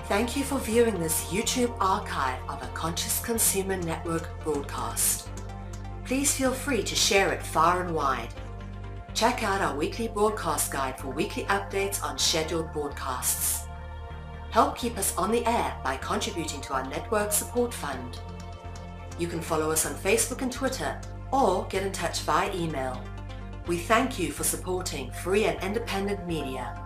Thank you for viewing this YouTube archive of a Conscious Consumer Network broadcast. Please feel free to share it far and wide. Check out our weekly broadcast guide for weekly updates on scheduled broadcasts. Help keep us on the air by contributing to our network support fund. You can follow us on Facebook and Twitter or get in touch via email. We thank you for supporting free and independent media.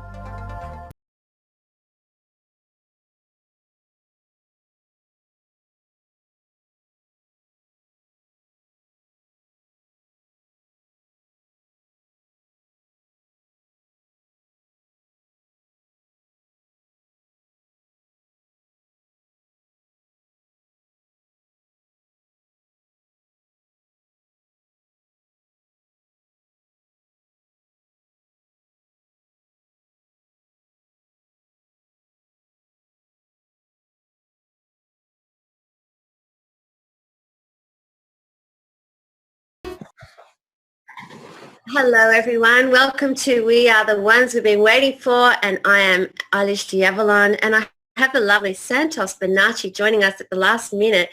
Hello everyone, welcome to We Are the Ones We've Been Waiting For, and I am Eilish De Avalon, and I have the lovely Santos Bonacci joining us at the last minute.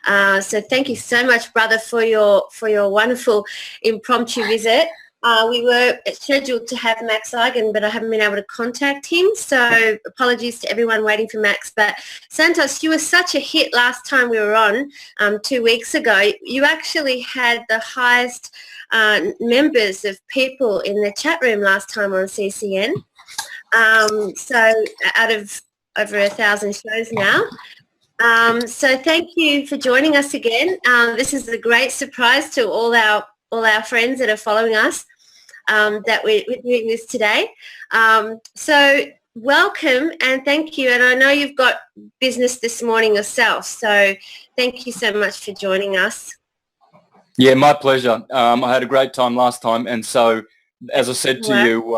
So thank you so much, brother, for your wonderful impromptu visit. We were scheduled to have Max Eigen, but I haven't been able to contact him, so apologies to everyone waiting for Max. But Santos, you were such a hit last time we were on 2 weeks ago. You actually had the highest members of people in the chat room last time on CCN. So out of over 1,000 shows now. So thank you for joining us again. This is a great surprise to all our friends that are following us, that we're doing this today. So welcome and thank you. And I know you've got business this morning yourself, so thank you so much for joining us. Yeah, my pleasure. I had a great time last time, and so as I said to you,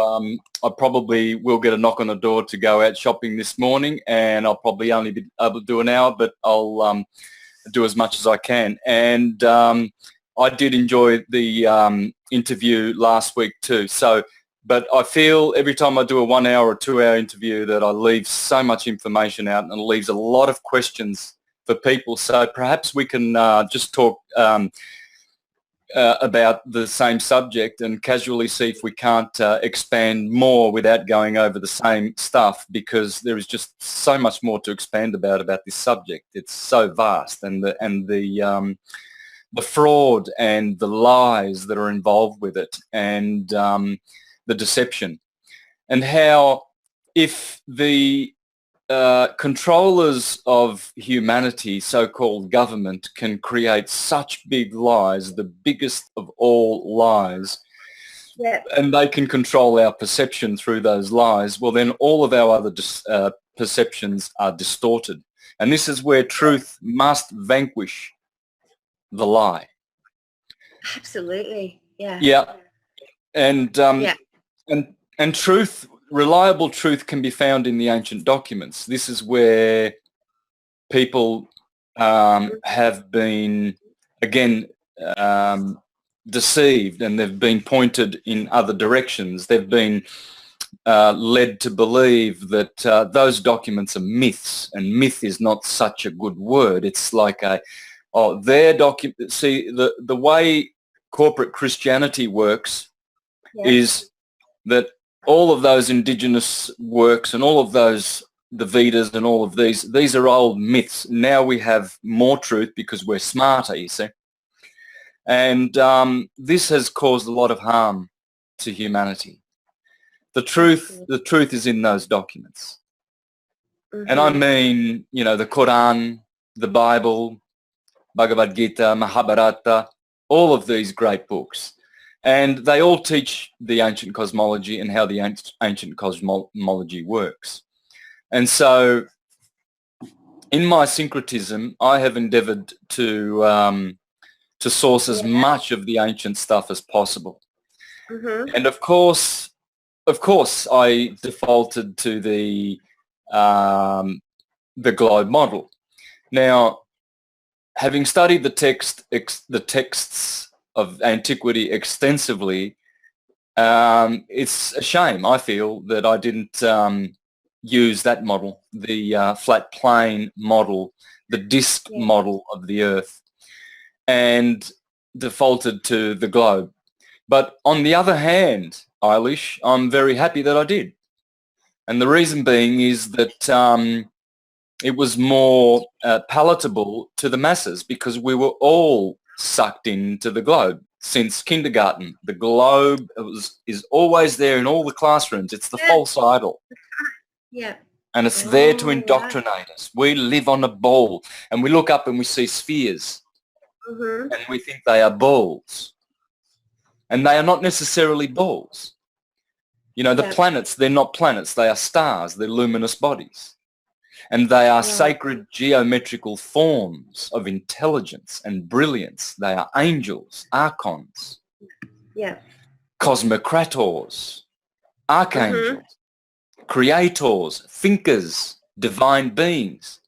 I probably will get a knock on the door to go out shopping this morning, and I'll probably only be able to do an hour, but I'll do as much as I can. And I did enjoy the interview last week too. So, but I feel every time I do a 1 hour or 2 hour interview that I leave so much information out, and it leaves a lot of questions for people. So perhaps we can just talk about the same subject and casually see if we can't expand more without going over the same stuff, because there is just so much more to expand about this subject. It's so vast, and the fraud and the lies that are involved with it, and the deception, and how if the controllers of humanity, so-called government, can create such big lies, the biggest of all lies, and they can control our perception through those lies, well then all of our other perceptions are distorted. And this is where truth must vanquish the lie. Absolutely. Yeah. Yeah. And and truth, reliable truth, can be found in the ancient documents. This is where people have been, again, deceived, and they've been pointed in other directions. They've been led to believe that those documents are myths, and myth is not such a good word. It's like their document. See, the way corporate Christianity works is that all of those indigenous works and all of those, the Vedas and all of these are old myths. Now we have more truth because we're smarter, you see. And this has caused a lot of harm to humanity. The truth is in those documents. And I mean, you know, the Quran, the Bible, Bhagavad Gita, Mahabharata, all of these great books. And they all teach the ancient cosmology and how the ancient cosmology works. And so in my syncretism, I have endeavoured to source as much of the ancient stuff as possible. And of course, I defaulted to the globe model. Now, having studied the texts of antiquity extensively, it's a shame, I feel, that I didn't use that model, the flat plane model, the disk model of the Earth, and defaulted to the globe. But on the other hand, Eilish, I'm very happy that I did. And the reason being is that it was more palatable to the masses, because we were all sucked into the globe since kindergarten. The globe is always there in all the classrooms. It's the false idol. Yeah. And it's there to indoctrinate us. We live on a ball, and we look up and we see spheres, and we think they are balls. And they are not necessarily balls. You know, the planets, they're not planets. They are stars. They're luminous bodies. And they are sacred geometrical forms of intelligence and brilliance. They are angels, archons, cosmocrators, archangels, creators, thinkers, divine beings.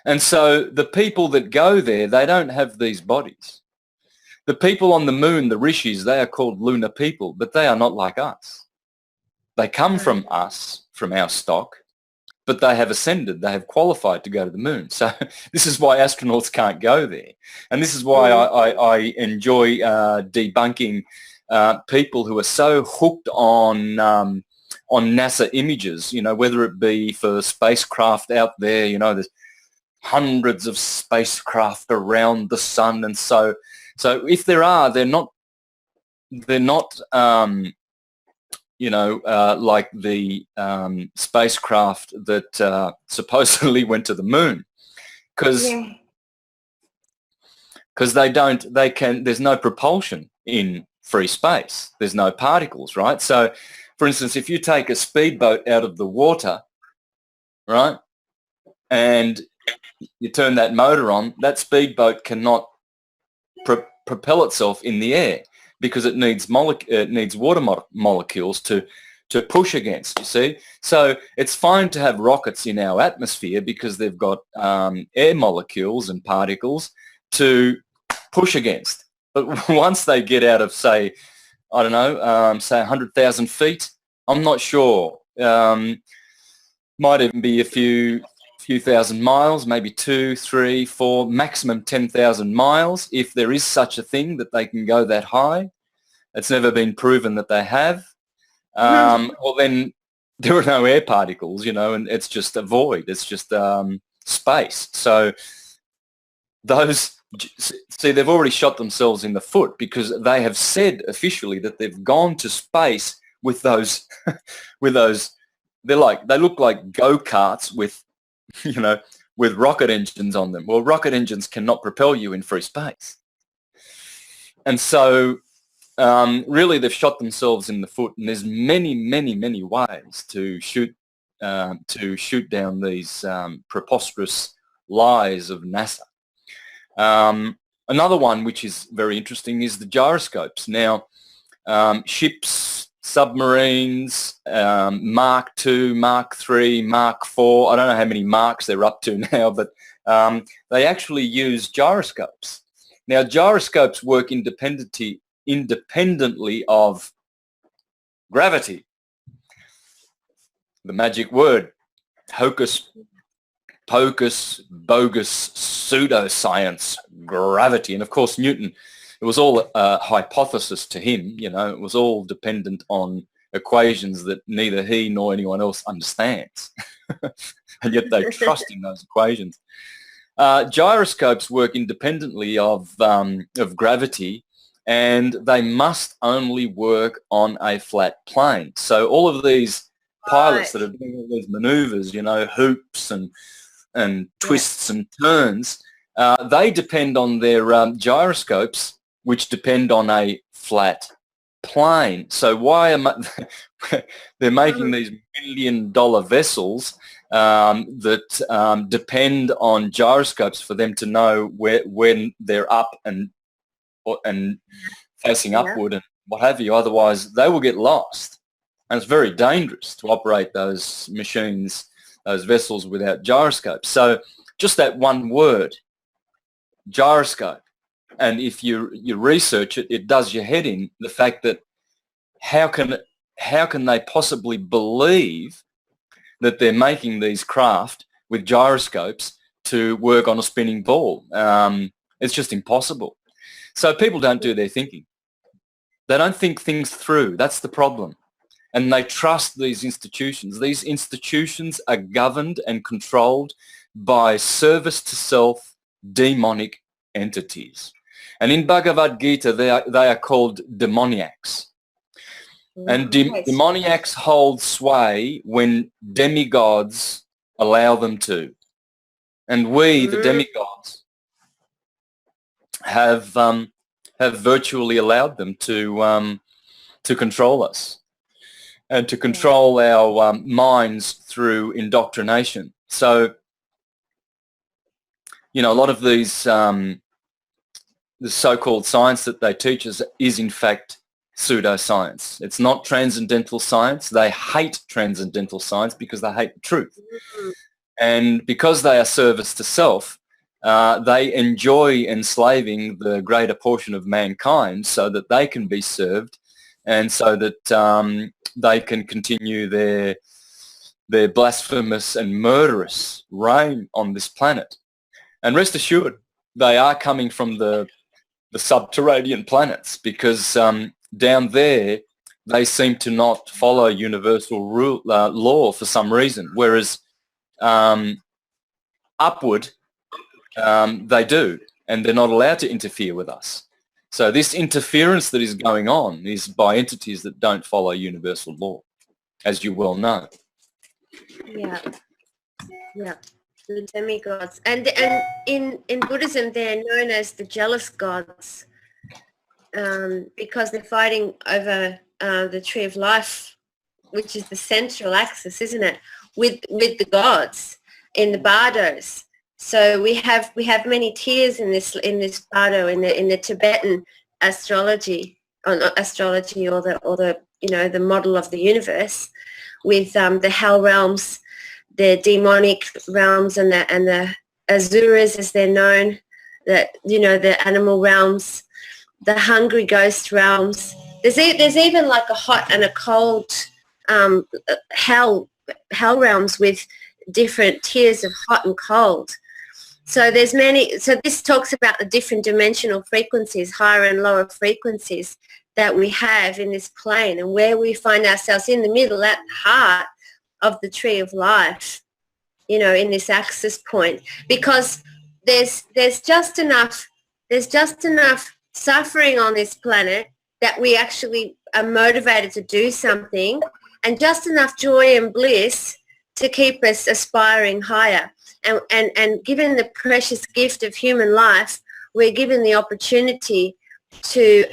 And so the people that go there, they don't have these bodies. The people on the moon, the rishis, they are called lunar people, but they are not like us. They come from us, from our stock, but they have ascended. They have qualified to go to the moon. So this is why astronauts can't go there. And this is why I enjoy debunking people who are so hooked on NASA images, you know, whether it be for spacecraft out there, you know, there's hundreds of spacecraft around the sun. And so if there are, they're not you know, like the spacecraft that supposedly went to the moon, because there's no propulsion in free space. There's no particles, right? So, for instance, if you take a speedboat out of the water, right, and you turn that motor on, that speedboat cannot propel itself in the air, because it needs water molecules to push against, you see. So it's fine to have rockets in our atmosphere because they've got air molecules and particles to push against. But once they get out of, say, I don't know, say 100,000 feet, I'm not sure. Might even be a few thousand miles, maybe 2, 3, 4, maximum 10,000 miles, if there is such a thing that they can go that high. It's never been proven that they have. Well, then there are no air particles, you know, and it's just a void. It's just space. So they've already shot themselves in the foot, because they have said officially that they've gone to space with those, they look like go-karts with, you know, with rocket engines on them. Well, rocket engines cannot propel you in free space. And so really they've shot themselves in the foot, and there's many ways to shoot down these preposterous lies of NASA. Another one which is very interesting is the gyroscopes. Now, ships, submarines, Mark II, Mark III, Mark IV, I don't know how many marks they're up to now, but they actually use gyroscopes. Now, gyroscopes work independently of gravity. The magic word, hocus pocus, bogus, pseudoscience, gravity. And of course, Newton, it was all a hypothesis to him, you know, it was all dependent on equations that neither he nor anyone else understands. And yet they trust in those equations. Gyroscopes work independently of gravity, and they must only work on a flat plane. So all of these pilots that are doing all these maneuvers, you know, hoops and twists and turns, they depend on their gyroscopes, which depend on a flat plane. So why they're making these $1 million vessels that depend on gyroscopes for them to know when they're up and facing upward and what have you. Otherwise, they will get lost. And it's very dangerous to operate those machines, those vessels, without gyroscopes. So just that one word, gyroscope, and if you research it, it does your head in, the fact that how can they possibly believe that they're making these craft with gyroscopes to work on a spinning ball. It's just impossible. So people don't do their thinking. They don't think things through. That's the problem. And they trust these institutions. These institutions are governed and controlled by service to self demonic entities. And in Bhagavad Gita, they are called demoniacs. And demoniacs hold sway when demigods allow them to. And we, the demigods, have virtually allowed them to control us and to control our minds through indoctrination. So, you know, a lot of these, the so-called science that they teach us is in fact pseudoscience. It's not transcendental science. They hate transcendental science because they hate the truth. And because they are service to self, they enjoy enslaving the greater portion of mankind so that they can be served and so that they can continue their blasphemous and murderous reign on this planet. And rest assured, they are coming from the subterranean planets because down there they seem to not follow universal law for some reason, whereas upward they do, and they're not allowed to interfere with us. So this interference that is going on is by entities that don't follow universal law, as you well know. Yeah, yeah, the demigods. And in Buddhism, they're known as the jealous gods because they're fighting over the tree of life, which is the central axis, isn't it, with the gods in the bardos. So we have many tiers in this bardo in the Tibetan astrology, or not astrology, or the you know, the model of the universe, with the hell realms, the demonic realms, and the asuras as they're known, that, you know, the animal realms, the hungry ghost realms. There's even like a hot and a cold hell realms with different tiers of hot and cold. So there's many. So this talks about the different dimensional frequencies, higher and lower frequencies that we have in this plane, and where we find ourselves in the middle, at the heart of the tree of life, you know, in this axis point, because there's just enough suffering on this planet that we actually are motivated to do something, and just enough joy and bliss to keep us aspiring higher. And given the precious gift of human life, we're given the opportunity to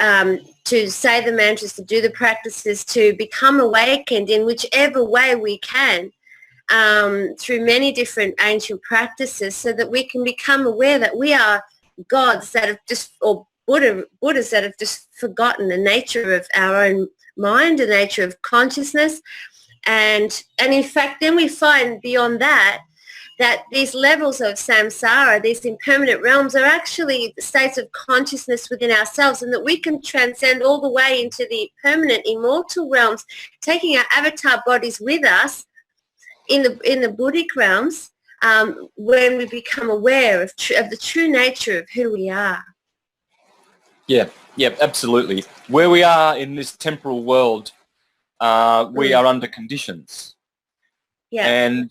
say the mantras, to do the practices, to become awakened in whichever way we can, through many different ancient practices, so that we can become aware that we are gods that have just, or Buddhas that have just forgotten the nature of our own mind, the nature of consciousness. And in fact, then we find beyond that these levels of samsara, these impermanent realms, are actually states of consciousness within ourselves, and that we can transcend all the way into the permanent immortal realms, taking our avatar bodies with us in the Buddhic realms, when we become aware of the true nature of who we are. Yeah, absolutely. Where we are in this temporal world, we are under conditions. Yeah.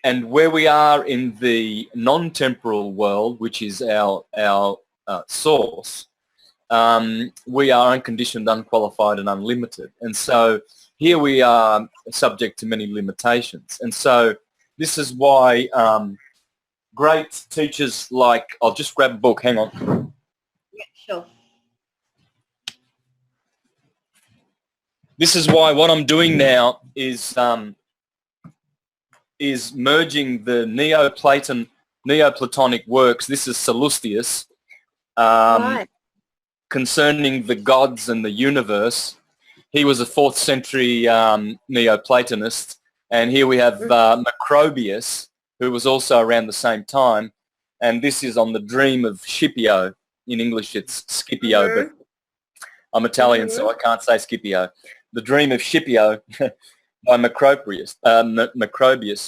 And where we are in the non-temporal world, which is our source, we are unconditioned, unqualified, and unlimited. And so here we are subject to many limitations. And so this is why great teachers like, I'll just grab a book, hang on. Yeah, sure. This is why what I'm doing now is merging the Neoplatonic works. This is Sallustius, Right. concerning the gods and the universe. He was a 4th century Neoplatonist. And here we have Macrobius, who was also around the same time. And this is on the dream of Scipio. In English it's Scipio, but I'm Italian, so I can't say Scipio. The dream of Scipio. by Macrobius,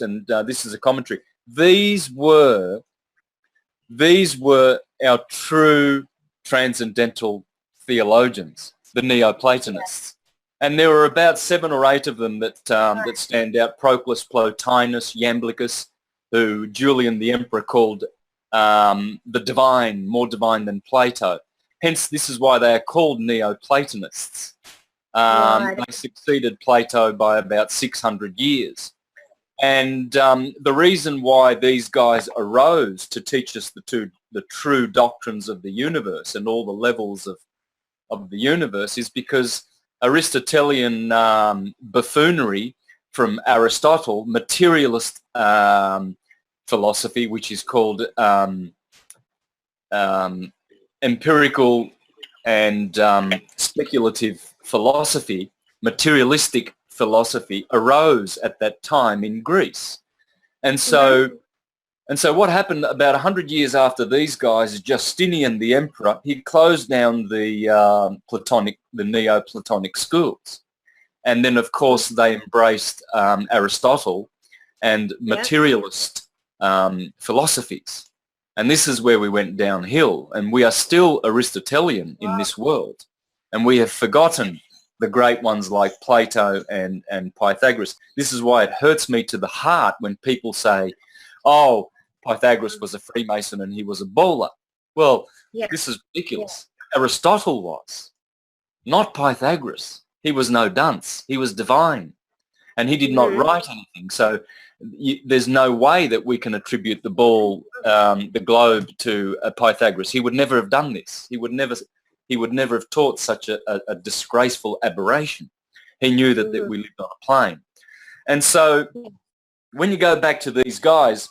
and this is a commentary. These were our true transcendental theologians, the Neoplatonists. And there were about 7 or 8 of them that that stand out. Proclus, Plotinus, Iamblichus, who Julian the Emperor called the divine, more divine than Plato. Hence, this is why they are called Neoplatonists. They succeeded Plato by about 600 years. And the reason why these guys arose to teach us the true doctrines of the universe and all the levels of the universe is because Aristotelian buffoonery from Aristotle, materialist philosophy, which is called empirical and speculative philosophy, materialistic philosophy, arose at that time in Greece. And so what happened about 100 years after these guys, Justinian the emperor, he closed down the Neoplatonic schools. And then, of course, they embraced Aristotle and materialist philosophies. And this is where we went downhill. And we are still Aristotelian in this world. And we have forgotten the great ones like Plato and Pythagoras. This is why it hurts me to the heart when people say, oh, Pythagoras was a Freemason and he was a bowler. Well, this is ridiculous. Aristotle was, not Pythagoras. He was no dunce. He was divine. And he did not write anything. So there's no way that we can attribute the ball, the globe, to Pythagoras. He would never have done this. He would never have taught such a disgraceful aberration. He knew that we lived on a plane. And so when you go back to these guys,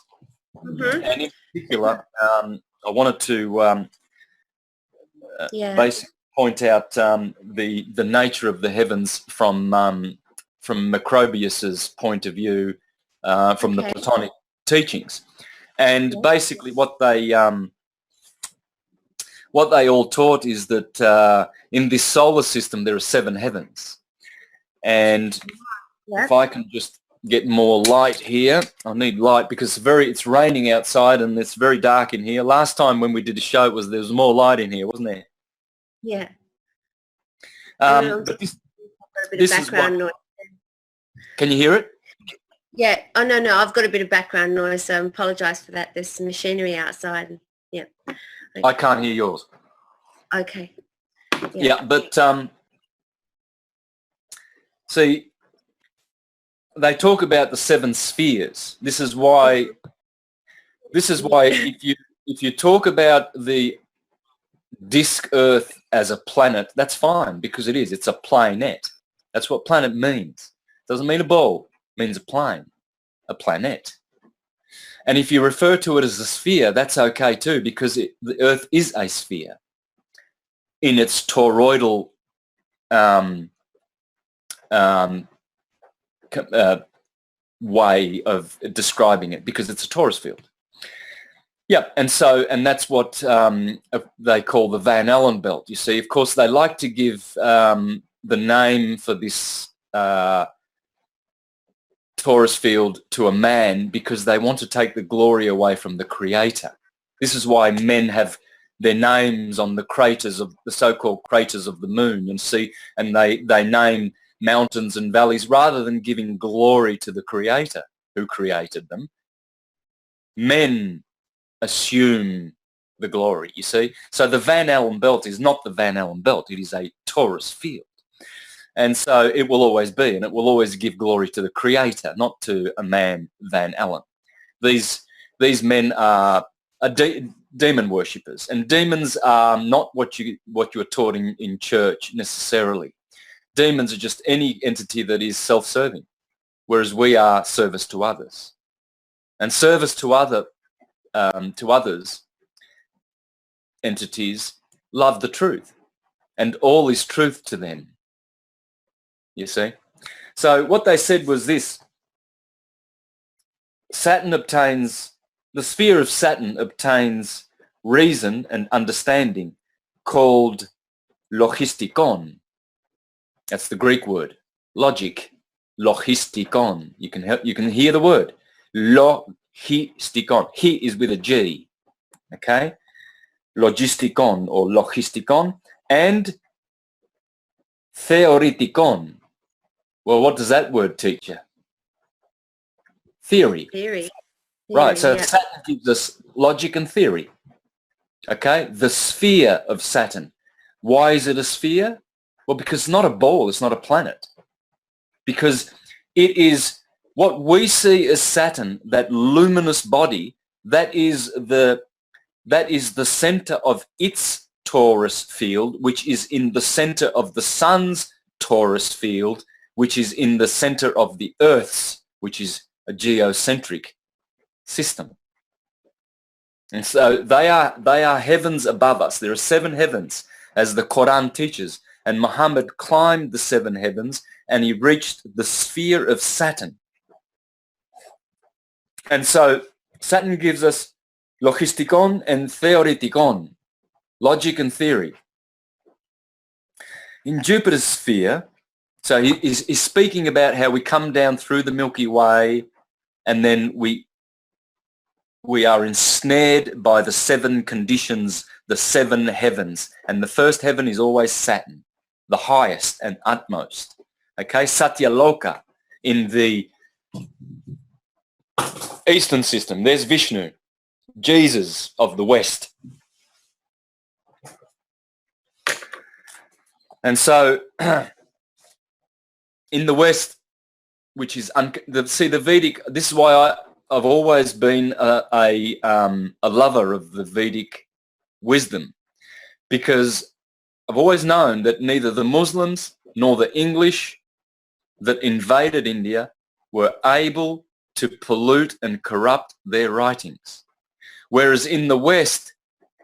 and in particular, I wanted to basically point out the nature of the heavens from Macrobius's point of view, from the Platonic teachings. And basically what they all taught is that in this solar system there are 7 heavens. And if I can just get more light here, I need light because it's raining outside and it's very dark in here. Last time when we did a show, there was more light in here, wasn't there? Yeah. But this is what... Can you hear it? Yeah. Oh, no, I've got a bit of background noise, so I apologise for that. There's some machinery outside. Yeah. Okay. I can't hear yours. Okay. Yeah, but see, they talk about the 7 spheres. This is why if you talk about the disk Earth as a planet, that's fine because it is. It's a planet. That's what planet means. It doesn't mean a ball. It means a plane, a planet. And if you refer to it as a sphere, that's okay too because the Earth is a sphere in its toroidal way of describing it because it's a torus field. Yeah, and that's what they call the Van Allen belt. You see, of course, they like to give the name for this torus field to a man because they want to take the glory away from the creator. This is why men have their names on the craters of the so-called craters of the moon, and they name mountains and valleys rather than giving glory to the creator who created them. Men assume the glory, you see. So the Van Allen belt is not the Van Allen belt. It is a torus field. And so it will always be, and it will always give glory to the creator, not to a man, Van Allen. These men are demon worshippers, and demons are not what you are taught in church necessarily. Demons are just any entity that is self-serving, whereas we are service to others. And service to others, entities, love the truth, and all is truth to them. You see? So what they said was this: the sphere of Saturn obtains reason and understanding called logistikon. That's the Greek word, logic. logistikon. You can hear the word. Logistikon. He is with a G. Okay? Logistikon or logistikon. And theoretikon. Well, what does that word teach you? Theory. Theory. Right, so Yeah. Saturn gives us logic and theory. Okay? The sphere of Saturn. Why is it a sphere? Well, because it's not a ball, it's not a planet. Because it is what we see as Saturn, that luminous body, that is the center of its torus field, which is in the center of the sun's torus field, which is in the center of the Earth's, which is a geocentric system. And so they are heavens above us. There are 7 heavens, as the Quran teaches. And Muhammad climbed the 7 heavens and he reached the sphere of Saturn. And so Saturn gives us logistikon and theoretikon, logic and theory. In Jupiter's sphere, so he's speaking about how we come down through the Milky Way and then we are ensnared by the 7 conditions, the 7 heavens. And the first heaven is always Saturn, the highest and utmost. Okay, Satyaloka in the Eastern system. There's Vishnu, Jesus of the West. And so in the West, which is the Vedic, this is why I've always been a lover of the Vedic wisdom, because I've always known that neither the Muslims nor the English that invaded India were able to pollute and corrupt their writings. Whereas in the West,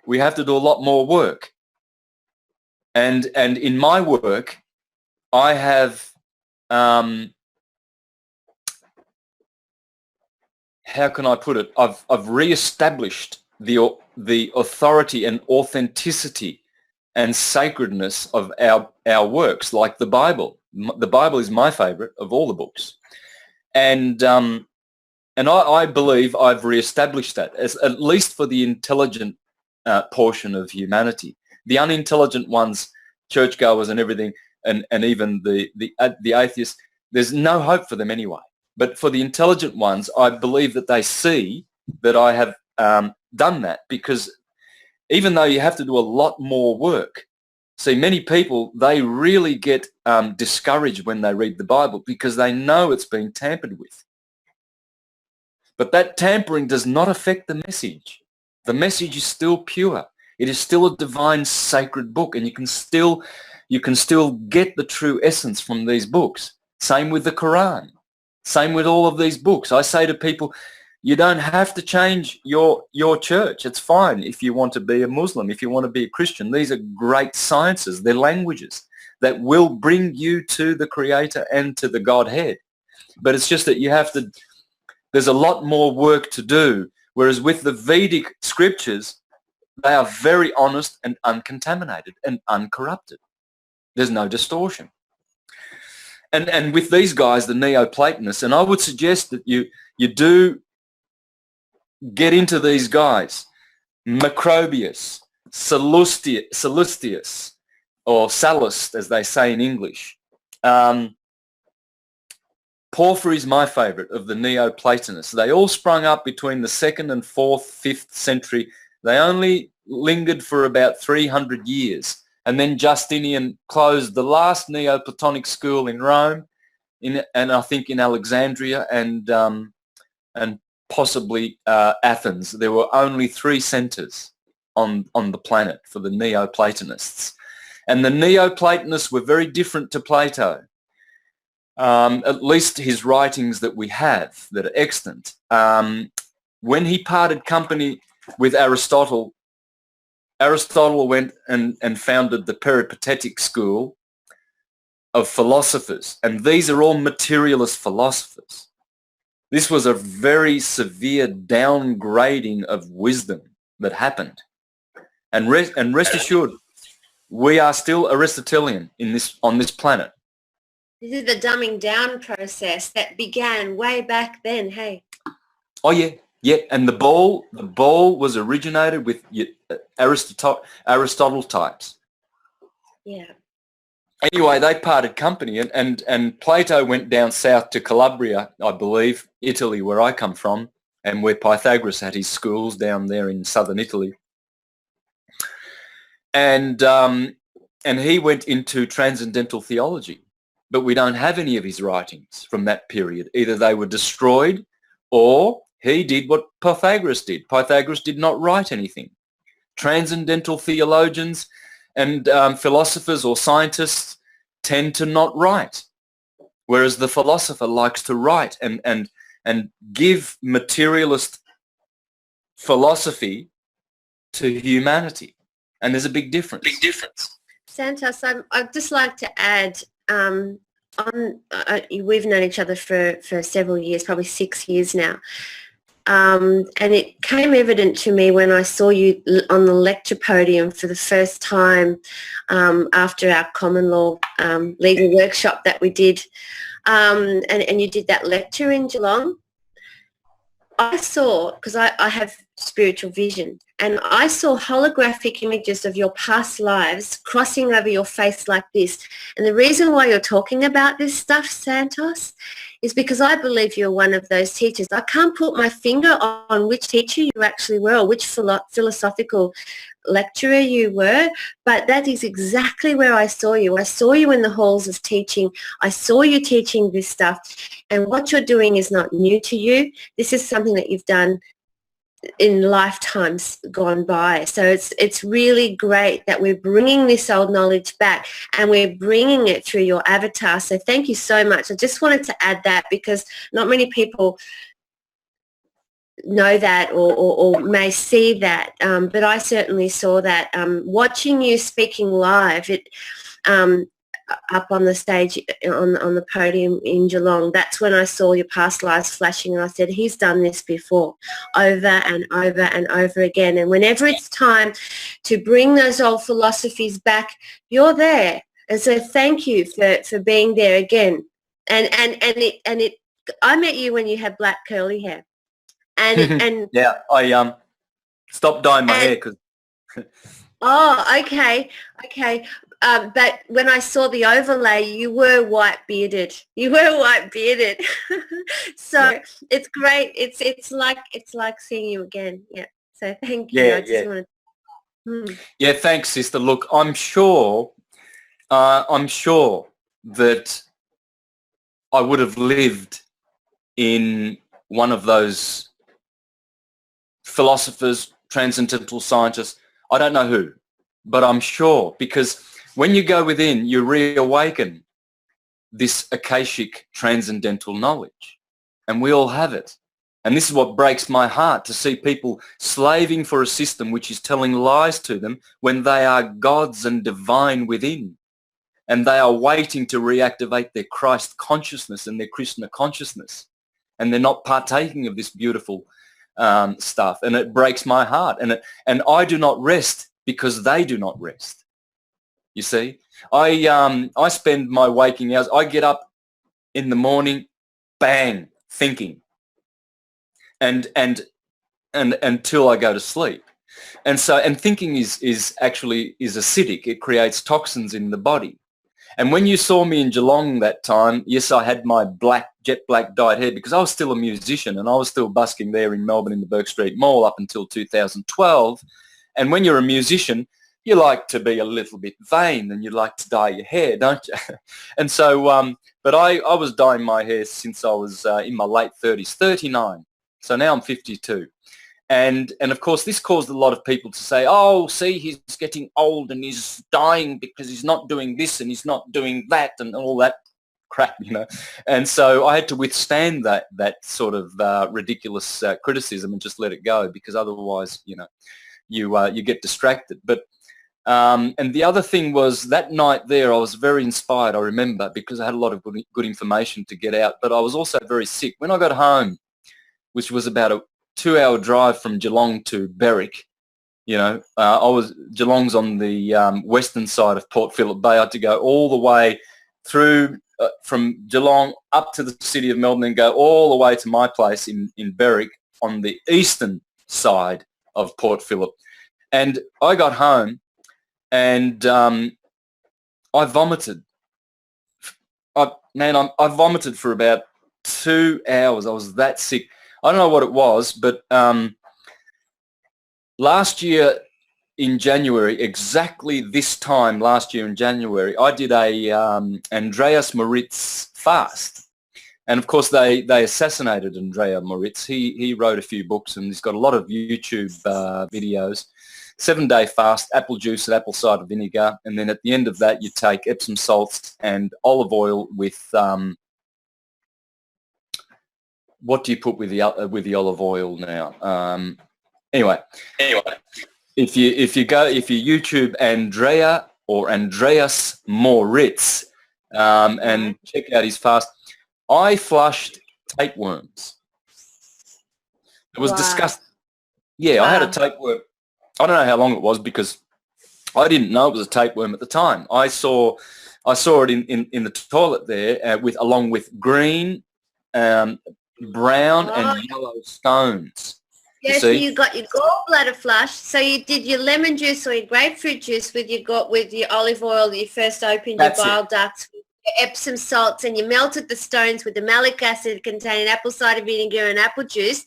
we have to do a lot more work. And in my work, I have, how can I put it? I've re-established the authority and authenticity and sacredness of our works, like the Bible. The Bible is my favorite of all the books. And I believe I've re-established that, as at least for the intelligent portion of humanity. The unintelligent ones, churchgoers and everything, and even the atheists, there's no hope for them anyway. But for the intelligent ones, I believe that they see that I have done that, because even though you have to do a lot more work, see, many people, they really get discouraged when they read the Bible because they know it's been tampered with. But that tampering does not affect the message. The message is still pure. It is still a divine sacred book, and you can still get the true essence from these books. Same with the Quran. Same with all of these books. I say to people, you don't have to change your church. It's fine if you want to be a Muslim, if you want to be a Christian. These are great sciences. They're languages that will bring you to the Creator and to the Godhead. But it's just that you have to, there's a lot more work to do. Whereas with the Vedic scriptures, they are very honest and uncontaminated and uncorrupted. There's no distortion. And with these guys, the Neoplatonists, and I would suggest that you do get into these guys, Macrobius, Sallustius, or Sallust, as they say in English. Porphyry is my favorite of the Neoplatonists. They all sprung up between the 2nd and 4th, 5th century. They only lingered for about 300 years. And then Justinian closed the last Neoplatonic school in Rome, and I think in Alexandria and possibly Athens. There were only 3 centers on the planet for the Neoplatonists. And the Neoplatonists were very different to Plato. At least his writings that we have that are extant. When he parted company with Aristotle, Aristotle went and founded the Peripatetic school of philosophers, and these are all materialist philosophers. This was a very severe downgrading of wisdom that happened. And rest assured, we are still Aristotelian on this planet. This is the dumbing down process that began way back then, hey? Oh, yeah. Yeah, and the ball was originated with Aristotle types. Yeah. Anyway, they parted company, and Plato went down south to Calabria, I believe, Italy, where I come from, and where Pythagoras had his schools down there in southern Italy. And he went into transcendental theology, but we don't have any of his writings from that period. Either they were destroyed, or he did what Pythagoras did. Pythagoras did not write anything. Transcendental theologians and philosophers or scientists tend to not write, whereas the philosopher likes to write and give materialist philosophy to humanity. And there's a big difference. Big difference. Santos, I'd just like to add, we've known each other for several years, probably 6 years now. And it came evident to me when I saw you on the lecture podium for the first time after our common law legal workshop that we did, and you did that lecture in Geelong. I saw, because I have spiritual vision, and I saw holographic images of your past lives crossing over your face like this. And the reason why you're talking about this stuff, Santos, is because I believe you're one of those teachers. I can't put my finger on which teacher you actually were or which philosophical lecturer you were, but that is exactly where I saw you. I saw you in the halls of teaching. I saw you teaching this stuff, and what you're doing is not new to you. This is something that you've done in lifetimes gone by. So it's really great that we're bringing this old knowledge back, and we're bringing it through your avatar. So thank you so much. I just wanted to add that because not many people know that or may see that, but I certainly saw that. Watching you speaking live, up on the stage on the podium in Geelong, that's when I saw your past lives flashing, and I said, he's done this before, over and over and over again. And whenever it's time to bring those old philosophies back, you're there. And so thank you for being there again. And I met you when you had black curly hair. And yeah, I stopped dyeing my hair because oh, okay. But when I saw the overlay, you were white bearded. So it's great. It's like seeing you again. Yeah. So thank you. Yeah, thanks, sister. Look, I'm sure that I would have lived in one of those philosophers, transcendental scientists. I don't know who, but I'm sure, because when you go within, you reawaken this akashic transcendental knowledge, and we all have it. And this is what breaks my heart, to see people slaving for a system which is telling lies to them when they are gods and divine within. And they are waiting to reactivate their Christ consciousness and their Krishna consciousness. And they're not partaking of this beautiful stuff. And it breaks my heart. And I do not rest because they do not rest. You see, I spend my waking hours, I get up in the morning, bang, thinking, and until I go to sleep. And thinking is actually acidic. It creates toxins in the body. And when you saw me in Geelong that time, yes, I had my jet black dyed hair because I was still a musician, and I was still busking there in Melbourne in the Burke Street Mall up until 2012. And when you're a musician, you like to be a little bit vain, and you like to dye your hair, don't you? And so, but I was dyeing my hair since I was in my late 30s, 39. So now I'm 52. And of course, this caused a lot of people to say, oh, see, he's getting old and he's dying because he's not doing this and he's not doing that and all that crap, you know. And so I had to withstand that sort of ridiculous criticism and just let it go, because otherwise, you know, you get distracted. But and the other thing was, that night there, I was very inspired, I remember, because I had a lot of good information to get out, but I was also very sick. When I got home, which was about a 2-hour drive from Geelong to Berwick, you know, Geelong's on the western side of Port Phillip Bay. I had to go all the way through from Geelong up to the city of Melbourne and go all the way to my place in Berwick on the eastern side of Port Phillip. And I got home and I vomited. I vomited for about 2 hours. I was that sick. I don't know what it was, but last year in January, exactly this time last year in January, I did a Andreas Moritz fast. And of course, they assassinated Andrea Moritz. He wrote a few books and he's got a lot of YouTube videos. 7-day fast, apple juice and apple cider vinegar, and then at the end of that you take Epsom salts and olive oil with what do you put with the olive oil now? Anyway, if you YouTube Andrea or Andreas Moritz and check out his fast, I flushed tapeworms. It was disgusting. Yeah, I had a tapeworm. I don't know how long it was because I didn't know it was a tapeworm at the time. I saw it in the toilet there along with green, brown and yellow stones. Yeah, so you got your gallbladder flush. So you did your lemon juice or your grapefruit juice with your olive oil that you first opened your bile ducts with your Epsom salts, and you melted the stones with the malic acid containing apple cider vinegar and apple juice.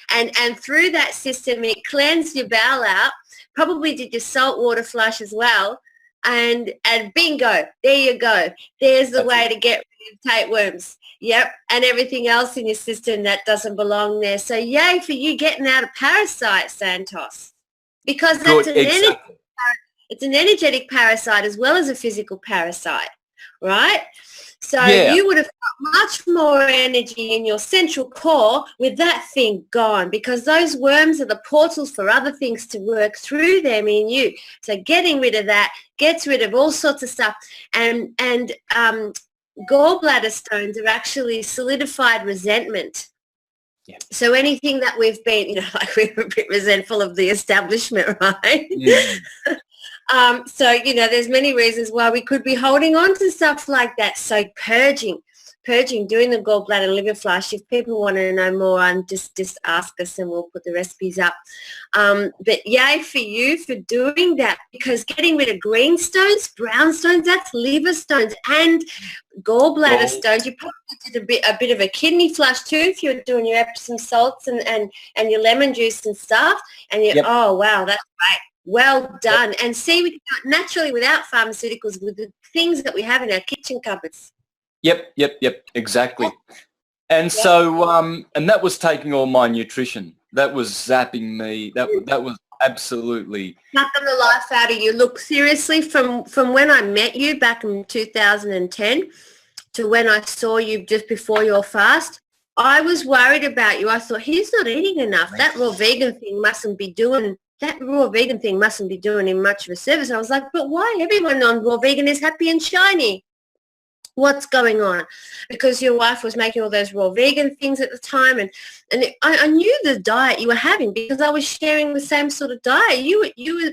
And through that system, it cleansed your bowel out, probably did your salt water flush as well, and bingo, there you go. There's the way to get rid of tapeworms. Yep, and everything else in your system that doesn't belong there. So yay for you getting out of parasites, Santos, because that's it's an energetic parasite as well as a physical parasite, right? So you would have got much more energy in your central core with that thing gone, because those worms are the portals for other things to work through them in you. So getting rid of that gets rid of all sorts of stuff. And gallbladder stones are actually solidified resentment. Yeah. So anything that we've been, like we were a bit resentful of the establishment, right? Yeah. So, there's many reasons why we could be holding on to stuff like that. So purging, doing the gallbladder and liver flush. If people want to know more, just ask us and we'll put the recipes up. But yay for you for doing that, because getting rid of green stones, brown stones, that's liver stones, and gallbladder stones. You probably did a bit of a kidney flush too if you're doing your Epsom salts and your lemon juice and stuff. And oh, wow, that's great. Well done. Yep. And see, we can do it naturally without pharmaceuticals, with the things that we have in our kitchen cupboards. Yep, exactly. And so, and that was taking all my nutrition. That was zapping me. That was absolutely sucking the life out of you. Look, seriously, from when I met you back in 2010 to when I saw you just before your fast, I was worried about you. I thought, he's not eating enough. That raw vegan thing mustn't be doing him much of a service. I was like, but why? Everyone on raw vegan is happy and shiny. What's going on? Because your wife was making all those raw vegan things at the time, and I knew the diet you were having because I was sharing the same sort of diet. You were,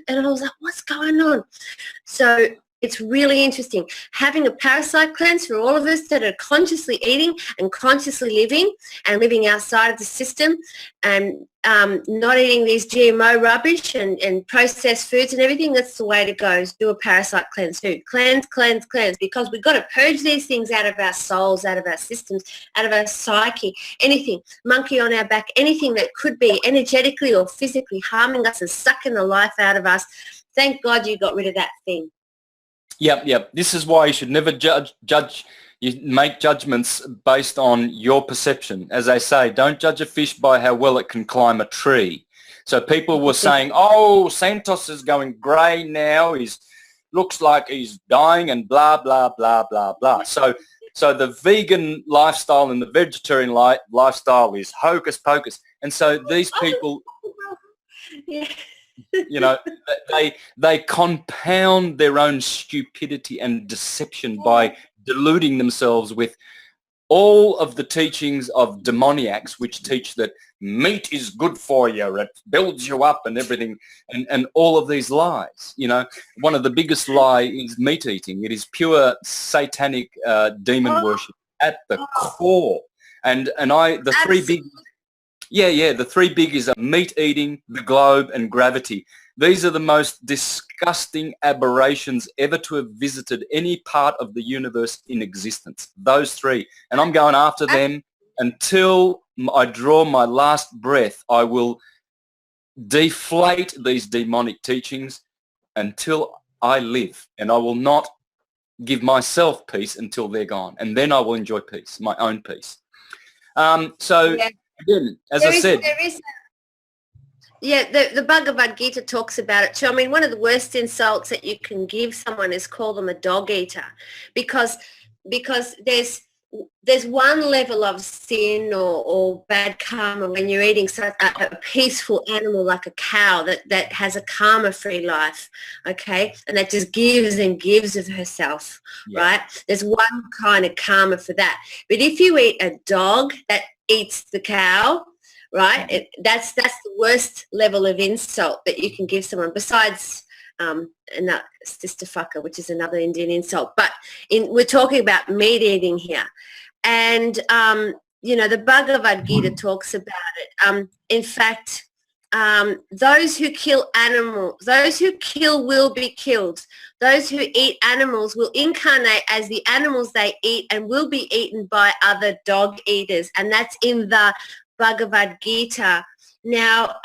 and I was like, what's going on? So it's really interesting. Having a parasite cleanse for all of us that are consciously eating and consciously living and living outside of the system, and not eating these GMO rubbish and processed foods and everything. That's the way to go, is do a parasite cleanse too. Cleanse, because we've got to purge these things out of our souls, out of our systems, out of our psyche, anything, monkey on our back, anything that could be energetically or physically harming us and sucking the life out of us. Thank God you got rid of that thing. Yep. This is why you should never judge. You make judgments based on your perception. As they say, don't judge a fish by how well it can climb a tree. So people were saying, oh, Santos is going grey now. He looks like he's dying and blah, blah, blah, blah, blah. So the vegan lifestyle and the vegetarian lifestyle is hocus pocus. And so these people... Yeah. they compound their own stupidity and deception by deluding themselves with all of the teachings of demoniacs, which teach that meat is good for you, it builds you up and everything, and all of these lies. You know, one of the biggest lie is meat eating. It is pure satanic demon worship at the core. And the three big, the three biggies are meat eating, the globe, and gravity. These are the most disgusting aberrations ever to have visited any part of the universe in existence. Those three. And I'm going after them until I draw my last breath. I will deflate these demonic teachings until I live. And I will not give myself peace until they're gone. And then I will enjoy peace, my own peace. Again, as I said... Yeah, the Bhagavad Gita talks about it too. I mean, one of the worst insults that you can give someone is call them a dog eater, because there's one level of sin or bad karma when you're eating such a peaceful animal like a cow that has a karma-free life, okay, and that just gives and gives of herself, right? There's one kind of karma for that. But if you eat a dog that eats the cow, right, that's the worst level of insult that you can give someone, besides sister fucker, which is another Indian insult. But we're talking about meat eating here. And, you know, the Bhagavad Gita talks about it. In fact, those who kill animals, those who kill will be killed. Those who eat animals will incarnate as the animals they eat and will be eaten by other dog eaters. And that's in the Bhagavad Gita. Now,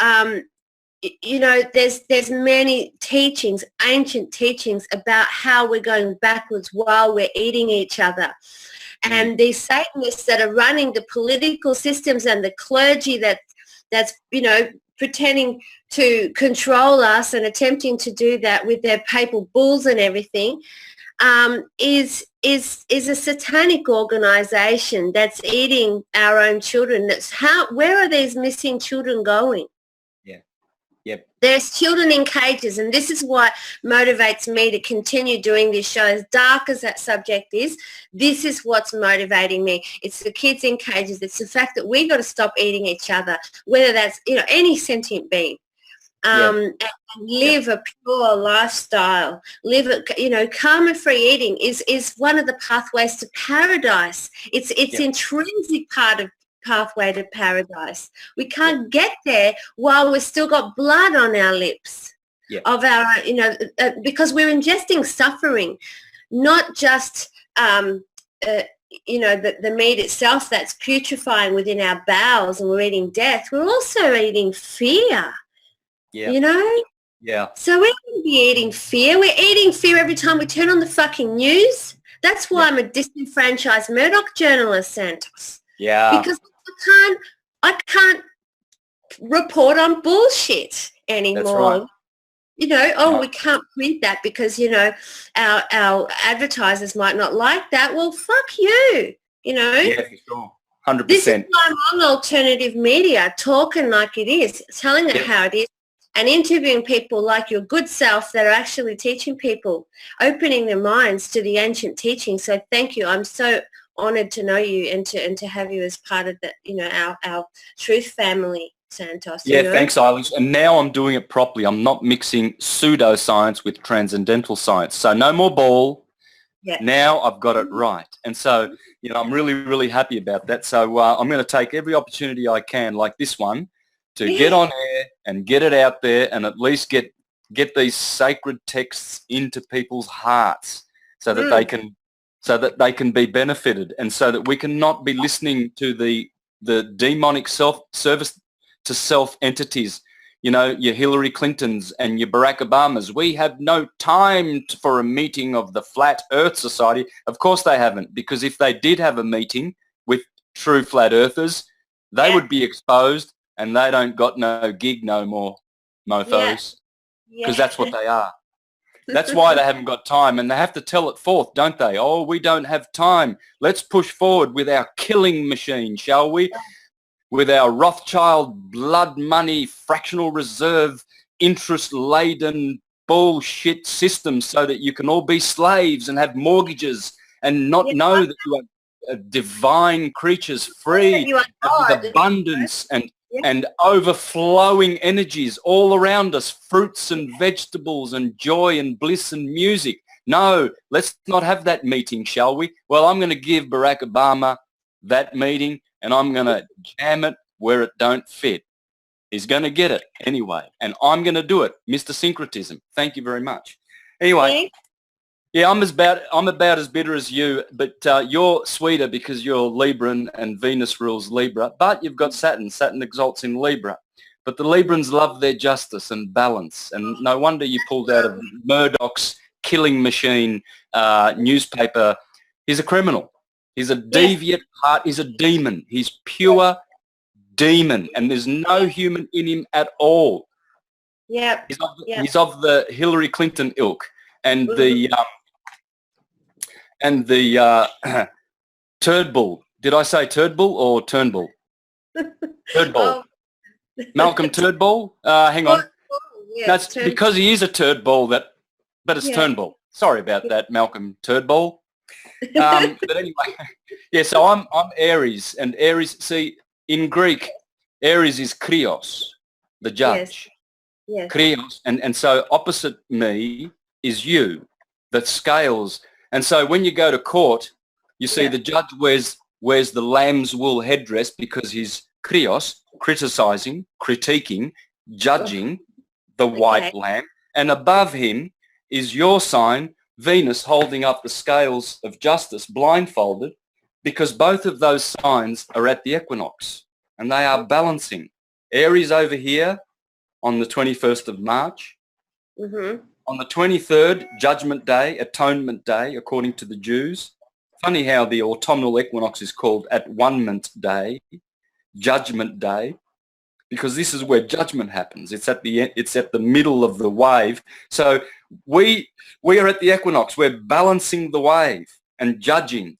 you know, there's many teachings, ancient teachings about how we're going backwards while we're eating each other. And these Satanists that are running the political systems and the clergy that's, you know, pretending to control us and attempting to do that with their papal bulls and everything, is a satanic organization that's eating our own children. Where are these missing children going? There's children in cages, and this is what motivates me to continue doing this show. As dark as that subject is, this is what's motivating me. It's the kids in cages. It's the fact that we got to stop eating each other, whether that's, you know, any sentient being. And live a pure lifestyle. Live a, you know, karma-free eating is one of the pathways to paradise. It's intrinsic part of pathway to paradise. We can't get there while we've still got blood on our lips of our, you know, because we're ingesting suffering, not just you know, the meat itself that's putrefying within our bowels, and we're eating death. We're also eating fear. You know? So we're going to be eating fear. We're eating fear every time we turn on the fucking news. That's why I'm a disenfranchised Murdoch journalist, Santos. Because I can't report on bullshit anymore. That's right. You know, we can't print that because, you know, our advertisers might not like that. Well, fuck you, you know. Yeah, for sure. 100%. This is why I'm on alternative media, talking like it is, telling it how it is, and interviewing people like your good self that are actually teaching people, opening their minds to the ancient teachings. So thank you. I'm so honoured to know you and to have you as part of the, you know, our truth family, Santos. Yeah, you know? thanks, Eilish. And now I'm doing it properly. I'm not mixing pseudoscience with transcendental science. So no more ball. Now I've got it right. And so, you know, I'm really, really happy about that. So I'm going to take every opportunity I can, like this one, to get on air and get it out there and at least get these sacred texts into people's hearts so that they can be benefited, and so that we can not be listening to the demonic service to self entities, you know, your Hillary Clintons and your Barack Obamas. We have no time for a meeting of the Flat Earth Society. Of course they haven't, because if they did have a meeting with true flat earthers, they would be exposed, and they don't got no gig no more, mofos, because that's what they are. That's why they haven't got time, and they have to tell it forth, don't they? Oh, we don't have time. Let's push forward with our killing machine, shall we? With our Rothschild blood money, fractional reserve, interest-laden bullshit system, so that you can all be slaves and have mortgages and not know that you are divine creatures, free You are with God. abundance Yeah. and overflowing energies all around us, fruits and vegetables and joy and bliss and music. No, let's not have that meeting, shall we? Well, I'm going to give Barack Obama that meeting, and I'm going to jam it where it don't fit. He's going to get it anyway, and I'm going to do it. Mr. Syncretism, thank you very much. Anyway, yeah, I'm about as bitter as you, but you're sweeter because you're Libran and Venus rules Libra, but you've got Saturn. Saturn exalts in Libra. But the Librans love their justice and balance, and no wonder you pulled out of Murdoch's killing machine newspaper. He's a criminal. He's a deviant heart. He's a demon. He's pure demon, and there's no human in him at all. Yeah. He's of the Hillary Clinton ilk, and the turd bull. Did I say turd bull or Turnbull? Turd bull. Oh. Malcolm Turnbull. Hang on. Yeah, That's because he is a turd ball. But it's Turnbull. Sorry about that, Malcolm Turdbull. But anyway, yeah. So I'm Aries, and Aries. See, in Greek, Aries is Krios, the judge. Yes. Krios, and so opposite me is you, the scales. And so when you go to court, you see the judge wears the lamb's wool headdress because he's Krios, criticizing, critiquing, judging the white lamb. And above him is your sign, Venus, holding up the scales of justice, blindfolded, because both of those signs are at the equinox and they are balancing. Aries over here on the 21st of March. Mm-hmm. On the 23rd, Judgment Day, Atonement Day, according to the Jews. Funny how the autumnal equinox is called At-One-ment Day, Judgment Day, because this is where judgment happens. It's at the middle of the wave. So we are at the equinox. We're balancing the wave and judging.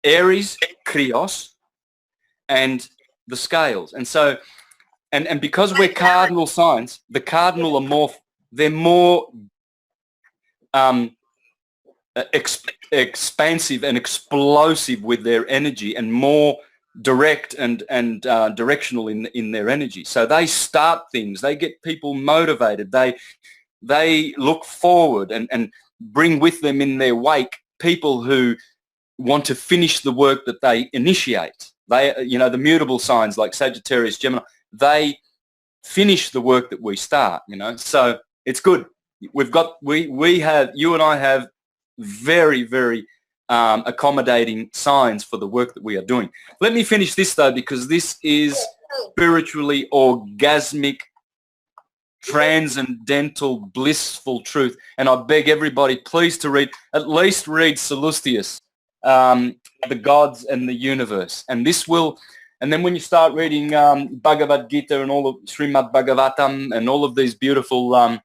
Aries, Krios, and the scales. And so, and because we're cardinal signs, the cardinal are more expansive and explosive with their energy, and more direct and directional in their energy. So they start things. They get people motivated. They look forward and bring with them in their wake people who want to finish the work that they initiate. They, the mutable signs like Sagittarius, Gemini, they finish the work that we start, So it's good. You and I have very, very accommodating signs for the work that we are doing. Let me finish this though, because this is spiritually orgasmic, transcendental, blissful truth. And I beg everybody please to at least read Sallustius, The Gods and the Universe. And this will, and then when you start reading Bhagavad Gita and all of Srimad Bhagavatam and all of these beautiful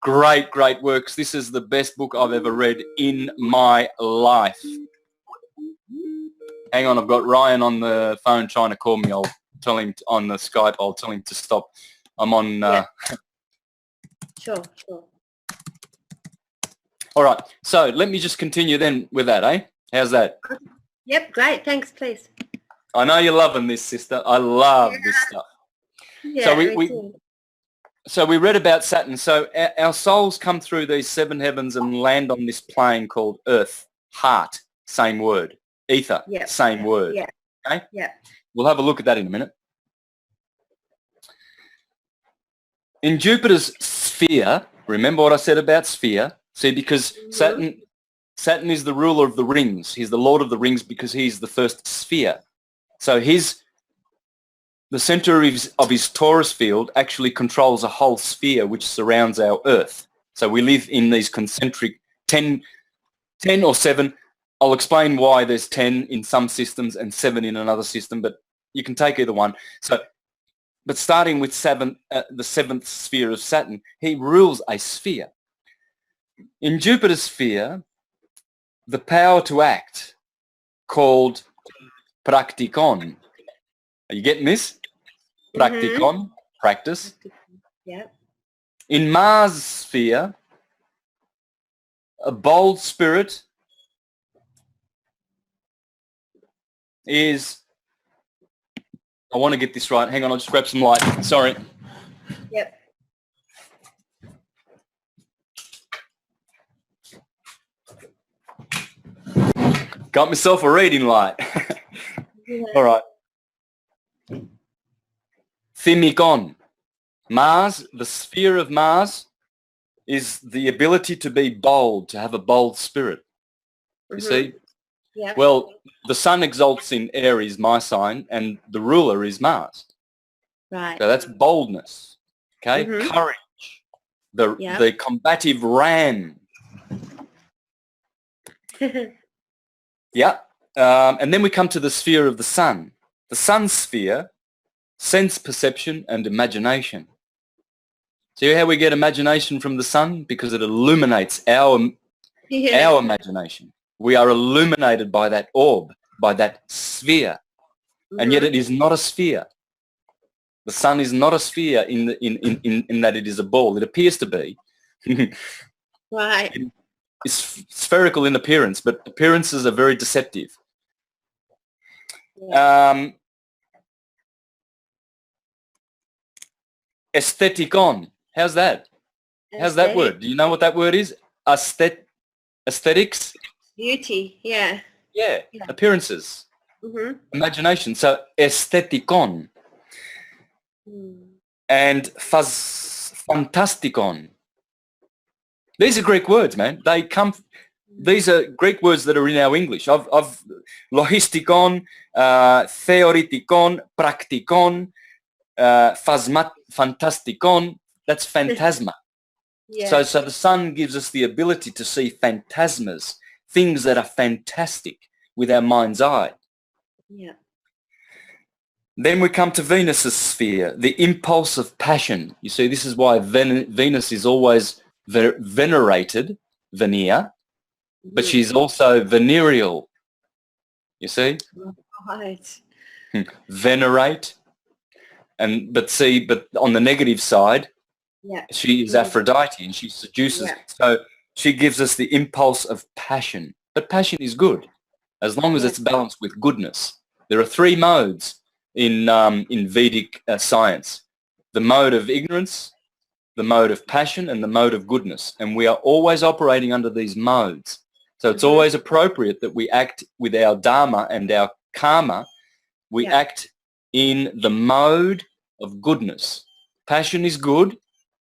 great works, this is the best book I've ever read in my life. Hang on, I've got Ryan on the phone trying to call me. I'll tell him on the Skype. I'll tell him to stop. I'm on... Sure. All right, so let me just continue then with that, eh? How's that? Yep, great. Thanks, please. I know you're loving this, sister. I love this stuff. Yeah, So we read about Saturn. So our souls come through these seven heavens and land on this plane called Earth. Heart, same word. Ether, same word. Yeah. Okay? Yeah. We'll have a look at that in a minute. In Jupiter's sphere, remember what I said about sphere? See, because Saturn is the ruler of the rings. He's the lord of the rings because he's the first sphere. So the center of his torus field actually controls a whole sphere which surrounds our Earth. So we live in these concentric 10 or 7. I'll explain why there's 10 in some systems and 7 in another system, but you can take either one. So, but starting with the 7th sphere of Saturn, he rules a sphere. In Jupiter's sphere, the power to act, called praktikon. Are you getting this? Praktikon, practice. Yeah. In Mars' sphere, a bold spirit is, I want to get this right. Hang on, I'll just grab some light. Sorry. Yep. Got myself a reading light. Yeah. All right. Thymikon. Mars, the sphere of Mars, is the ability to be bold, to have a bold spirit. You see? Yeah. Well, the sun exalts in Aries, my sign, and the ruler is Mars. Right. So that's boldness. Okay? Courage. The combative ram. Yeah. And then we come to the sphere of the sun. The sun sphere, sense perception and imagination. See how we get imagination from the sun? Because it illuminates our imagination. We are illuminated by that orb, by that sphere. And yet it is not a sphere. The sun is not a sphere in that it is a ball. It appears to be. Right. It's spherical in appearance, but appearances are very deceptive. Yeah. Aestheticon. How's that? How's that word? Do you know what that word is? Aesthetics? Beauty. Yeah. Yeah. Appearances. Imagination. So aestheticon. And fantasticon. These are Greek words, man. These are Greek words that are in our English. I've logistikon, theoretikon, praktikon, fantastikon. That's phantasma. Yeah. So the sun gives us the ability to see phantasmas, things that are fantastic with our mind's eye. Yeah. Then we come to Venus's sphere, the impulse of passion. You see, this is why Venus is always venerated, veneer, but she's also venereal. You see? Right. Venerate. But on the negative side, she is Aphrodite and she seduces. Yeah. So she gives us the impulse of passion. But passion is good as long as it's balanced with goodness. There are three modes in Vedic science: the mode of ignorance, the mode of passion, and the mode of goodness. And we are always operating under these modes. So it's always appropriate that we act with our dharma and our karma. We act in the mode of goodness. Passion is good,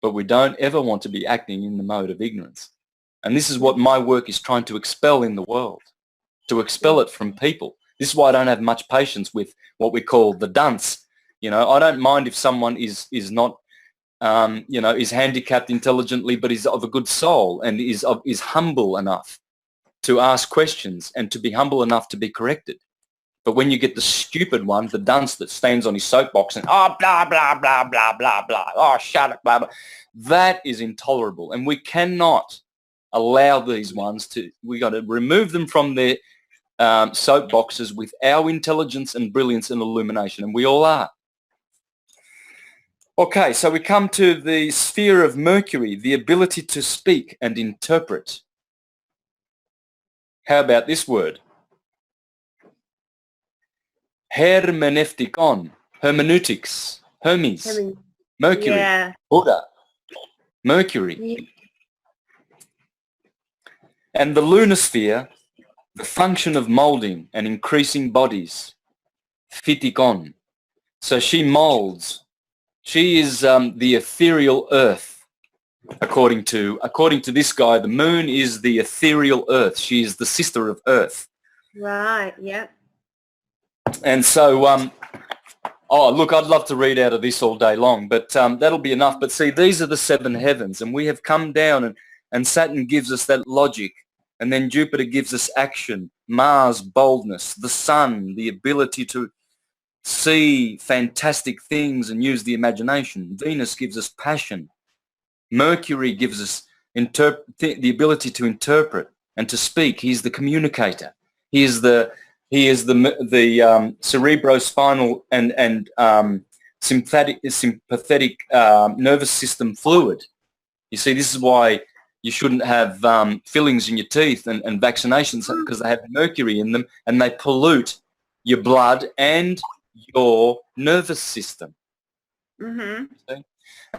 but we don't ever want to be acting in the mode of ignorance. And this is what my work is trying to expel in the world, to expel it from people. This is why I don't have much patience with what we call the dunce. You know, I don't mind if someone is not, is handicapped intelligently, but is of a good soul and is humble enough to ask questions and to be humble enough to be corrected. But when you get the stupid one, the dunce that stands on his soapbox and, blah, blah, blah, blah, blah, blah, oh, shut up, blah, blah, that is intolerable. And we cannot allow these ones we got to remove them from their soapboxes with our intelligence and brilliance and illumination, and we all are. Okay, so we come to the sphere of Mercury, the ability to speak and interpret. How about this word? Hermeneutikon, hermeneutics, Hermes, Mercury, Buddha, Mercury. And the lunar sphere, the function of molding and increasing bodies, Phytikon. So she molds. She is the ethereal earth. According to this guy, the moon is the ethereal earth. She is the sister of earth. Right, yeah. And so, look, I'd love to read out of this all day long, but that'll be enough. But see, these are the seven heavens, and we have come down, and Saturn gives us that logic, and then Jupiter gives us action, Mars, boldness, the sun, the ability to see fantastic things and use the imagination. Venus gives us passion. Mercury gives us the ability to interpret and to speak. He's the communicator. He is the cerebrospinal and sympathetic nervous system fluid. You see, this is why you shouldn't have fillings in your teeth and vaccinations, because they have mercury in them and they pollute your blood, and your nervous system. Mm-hmm.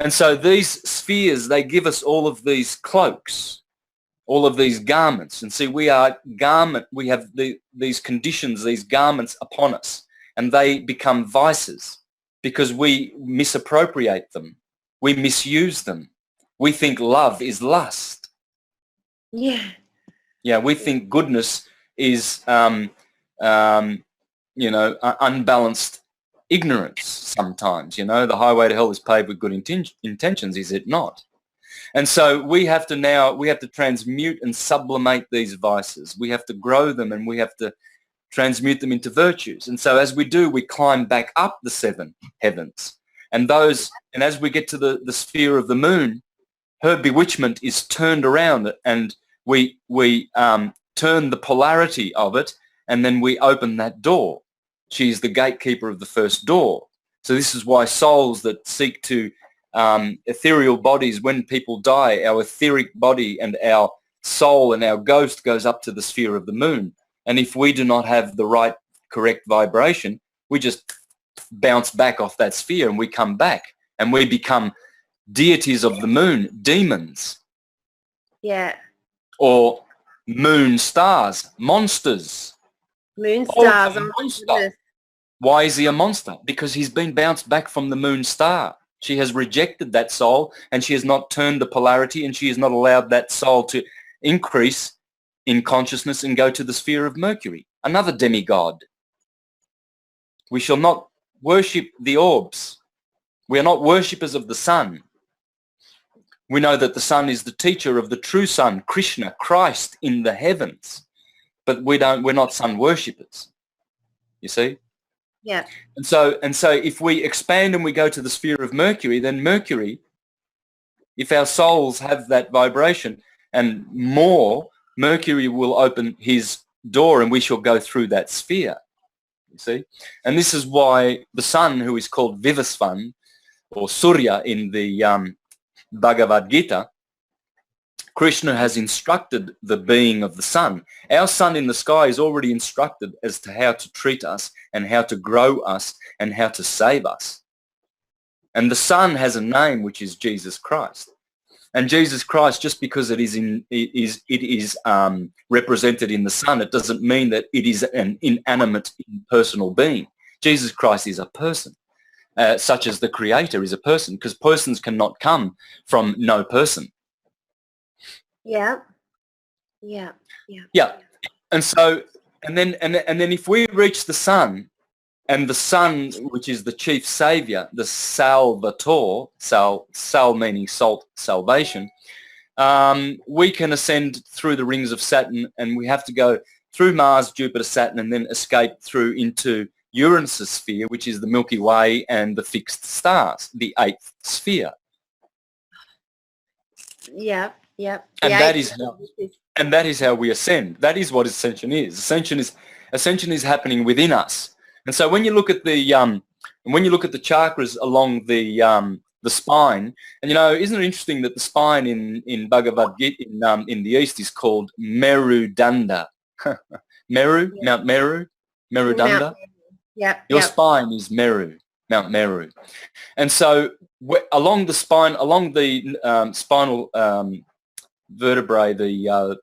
And so these spheres, they give us all of these cloaks, all of these garments. And see, we have these conditions, these garments upon us, and they become vices because we misappropriate them. We misuse them. We think love is lust. Yeah. Yeah, we think goodness is, unbalanced ignorance sometimes. The highway to hell is paved with good intentions, is it not? And so we have to transmute and sublimate these vices. We have to grow them, and we have to transmute them into virtues. And so as we do, we climb back up the 7 heavens. And as we get to the sphere of the moon, her bewitchment is turned around, and we turn the polarity of it, and then we open that door. She is the gatekeeper of the first door. So this is why souls that seek to ethereal bodies, when people die, our etheric body and our soul and our ghost goes up to the sphere of the moon. And if we do not have the right, correct vibration, we just bounce back off that sphere, and we come back, and we become deities of the moon, demons. Yeah. Or moon stars, monsters. Moon stars. Oh, monster. Why is he a monster? Because he's been bounced back from the moon star. She has rejected that soul, and she has not turned the polarity, and she has not allowed that soul to increase in consciousness and go to the sphere of Mercury, another demigod. We shall not worship the orbs. We are not worshippers of the sun. We know that the sun is the teacher of the true sun, Krishna, Christ in the heavens. But we're not sun worshippers. You see? Yeah. And so if we expand and we go to the sphere of Mercury, then Mercury, if our souls have that vibration and more, Mercury will open his door, and we shall go through that sphere. You see? And this is why the sun, who is called Vivasvan, or Surya in the Bhagavad Gita, Krishna has instructed the being of the sun. Our sun in the sky is already instructed as to how to treat us and how to grow us and how to save us. And the sun has a name, which is Jesus Christ. And Jesus Christ, just because it is represented in the sun, it doesn't mean that it is an inanimate, impersonal being. Jesus Christ is a person. Such as the Creator is a person, because persons cannot come from no person. Yeah. Yeah. Yeah. Yeah. And so, and then if we reach the sun, and the sun, which is the chief savior, the Salvator, sal meaning salt, salvation, we can ascend through the rings of Saturn, and we have to go through Mars, Jupiter, Saturn, and then escape through into Uranus' sphere, which is the Milky Way and the fixed stars, the 8th sphere. Yeah, yeah. And that is how we ascend. That is what ascension is. Ascension is happening within us. And so when you look at the chakras along the spine, and isn't it interesting that the spine in Bhagavad Gita in the East is called Merudanda? Meru, yeah. Mount Meru, Merudanda. Yeah. Your spine is Meru, Mount Meru. And so along the spine, along the spinal vertebrae, the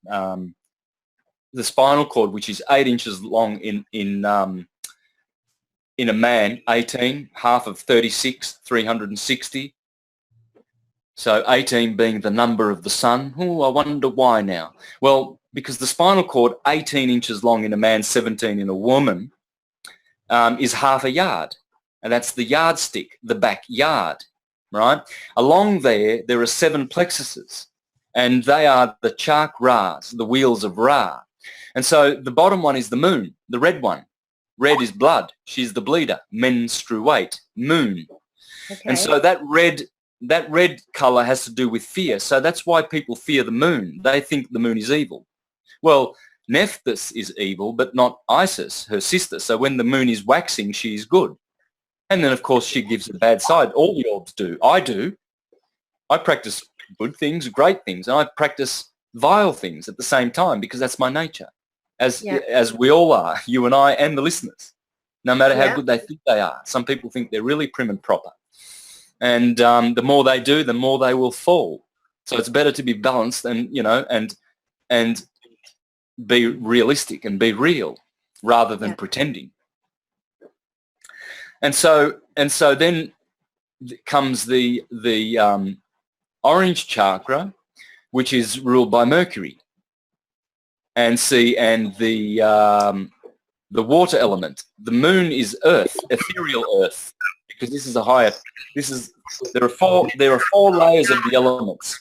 spinal cord, which is 8 inches long in a man, 18, half of 36, 360. So 18 being the number of the sun. Oh, I wonder why now. Well, because the spinal cord, 18 inches long in a man, 17 in a woman, is half a yard. And that's the yardstick, the backyard, right? Along there are 7 plexuses, and they are the chakras, the wheels of Ra. And so the bottom one is the moon, the red one. Red is blood. She's the bleeder. Menstruate. Moon. Okay. And so that red color has to do with fear. So that's why people fear the moon. They think the moon is evil. Well, Nephthys is evil, but not Isis, her sister. So when the moon is waxing, she is good. And then, of course, she gives a bad side. All the orbs do. I do. I practice good things, great things, and I practice vile things at the same time because that's my nature, as we all are, you and I and the listeners. no matter how Yeah. good they think they are. Some people think they're really prim and proper. And the more they do, the more they will fall. So it's better to be balanced and, you know, and be realistic and be real rather than pretending. And so then comes the orange chakra, which is ruled by Mercury. And the water element. The moon is earth, ethereal earth, because this is a higher. There are four layers of the elements: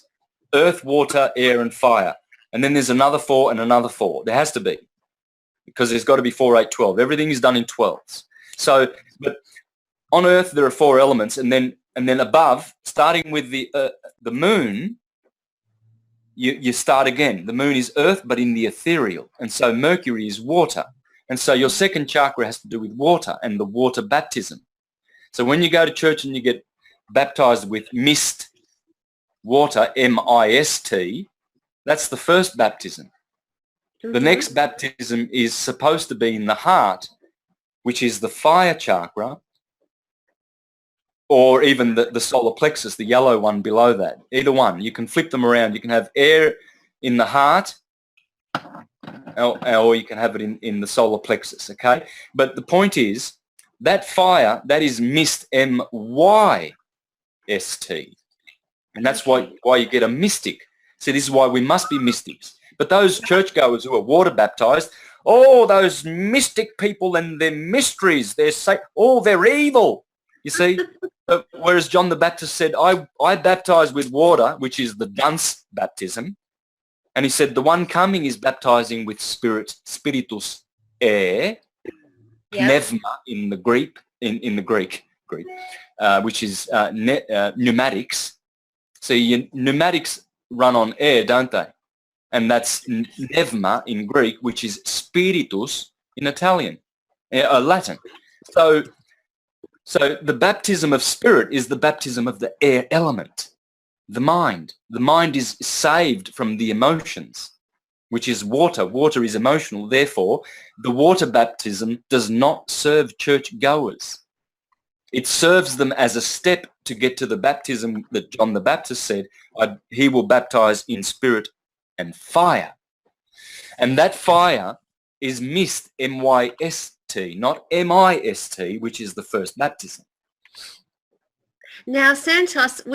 earth, water, air, and fire. And then there's another 4 and another 4. There has to be, because there's got to be 4, 8, 12. Everything is done in 12s. So, but on Earth there are 4 elements, and then above, starting with the moon, you start again. The moon is earth, but in the ethereal, and so Mercury is water, and so your second chakra has to do with water and the water baptism. So when you go to church and you get baptized with mist water, M-I-S-T, that's the first baptism. The next baptism is supposed to be in the heart, which is the fire chakra, or even the solar plexus, the yellow one below that. Either one. You can flip them around. You can have air in the heart, or you can have it in the solar plexus, okay? But the point is, that fire, that is mist, M-Y-S-T. And that's why you get a mystic. See, this is why we must be mystics. But those churchgoers who are water baptized, oh, those mystic people and their mysteries, they're evil. You see, whereas John the Baptist said, I baptize with water, which is the dunce baptism. And he said, the one coming is baptizing with spirit, spiritus air, pneuma in the Greek, in the Greek, which is pneumatics. See, pneumatics run on air, don't they? And that's pneuma in Greek, which is spiritus in Italian, Latin. So the baptism of spirit is the baptism of the air element, the mind. The mind is saved from the emotions, which is water. Water is emotional. Therefore, the water baptism does not serve churchgoers. It serves them as a step to get to the baptism that John the Baptist said, he will baptize in spirit and fire. And that fire is mist, M-Y-S-T, not M-I-S-T, which is the first baptism. Now, Santos, we